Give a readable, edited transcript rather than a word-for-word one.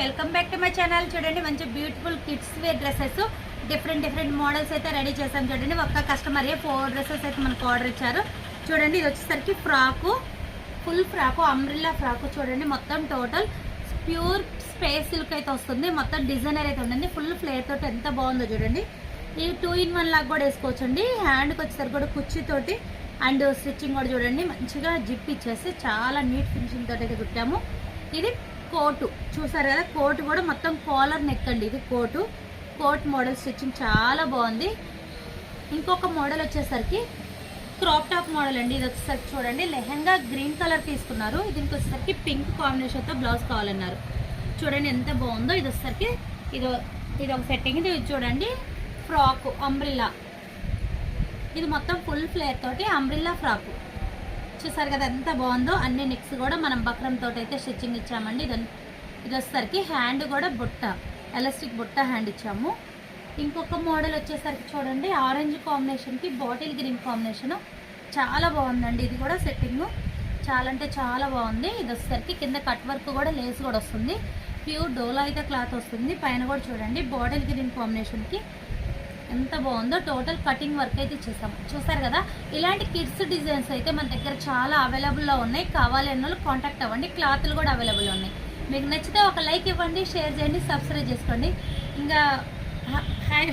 Welcome back to my channel. చూడండి మంచి beautiful kids wear dresses different models అయితే ready చేశాం. చూడండి ఒక్క కస్టమర్ 4 డ్రెస్సెస్ అయితే మనకు ఆర్డర్ ఇచ్చారు. చూడండి ఇది వచ్చేసరికి frock, full frock, umbrella frock. చూడండి మొత్తం టోటల్ ప్యూర్ స్పేస్ సిల్క్ అయితే వస్తుంది. మొత్తం డిజైనర్ అయితే ఉంటుంది. ఫుల్ ఫ్లేర్ తోటి ఎంత బాగుందో చూడండి. ఈ 2 in 1 లాగా కూడా వేసుకోవచ్చండి. హ్యాండ్కి వచ్చేసరికి కూడా కుర్చీతోటి అండ్ స్టిచ్చింగ్ కూడా చూడండి మంచిగా జిప్ ఇచ్చేసి చాలా నీట్ ఫినిషింగ్ తోటి అయితే కుట్టాము. ఇది కోటు చూసారు కదా, కోటు కూడా మొత్తం కాలర్ నెక్ అండి. ఇది కోట్ మోడల్ స్టిచ్చింగ్ చాలా బాగుంది. ఇంకొక మోడల్ వచ్చేసరికి క్రాప్ టాప్ మోడల్ అండి. ఇది వచ్చేసరికి చూడండి లెహంగా గ్రీన్ కలర్ తీసుకున్నారు. దీనికి వచ్చేసరికి పింక్ కాంబినేషన్తో బ్లౌజ్ కావాలన్నారు. చూడండి ఎంత బాగుందో. ఇది వచ్చేసరికి ఇది ఒక సెట్టింగ్. ఇది చూడండి ఫ్రాక్ అంబ్రిల్లా, ఇది మొత్తం ఫుల్ ఫ్లేర్ తోటి అంబ్రిల్లా ఫ్రాకు చూసారు కదా ఎంత బాగుందో. అన్ని నెక్స్ కూడా మనం బక్రం తోటి అయితే స్టిచ్చింగ్ ఇచ్చామండి. ఇది వచ్చేసరికి హ్యాండ్ కూడా బుట్ట, ఎలాస్టిక్ బుట్ట హ్యాండ్ ఇచ్చాము. ఇంకొక మోడల్ వచ్చేసరికి చూడండి ఆరెంజ్ కాంబినేషన్కి బాటిల్ గ్రీన్ కాంబినేషన్ చాలా బాగుందండి. ఇది కూడా సెట్టింగ్ చాలా అంటే చాలా బాగుంది. ఇది వచ్చేసరికి కింద కట్ వర్క్ కూడా లేస్ కూడా వస్తుంది. ప్యూర్ డోలా అయితే క్లాత్ వస్తుంది. పైన కూడా చూడండి బాటిల్ గ్రీన్ కాంబినేషన్కి ఎంత బాగుందో. టోటల్ కటింగ్ వర్క్ అయితే ఇచ్చేసాము. చూసారు కదా, ఇలాంటి కిడ్స్ డిజైన్స్ అయితే మన దగ్గర చాలా అవైలబుల్లో ఉన్నాయి. కావాలి అన్న వాళ్ళు కాంటాక్ట్ అవ్వండి. క్లాత్లు కూడా అవైలబుల్ ఉన్నాయి. మీకు నచ్చితే ఒక లైక్ ఇవ్వండి, షేర్ చేయండి, సబ్స్క్రైబ్ చేసుకోండి. ఇంకా హాయ్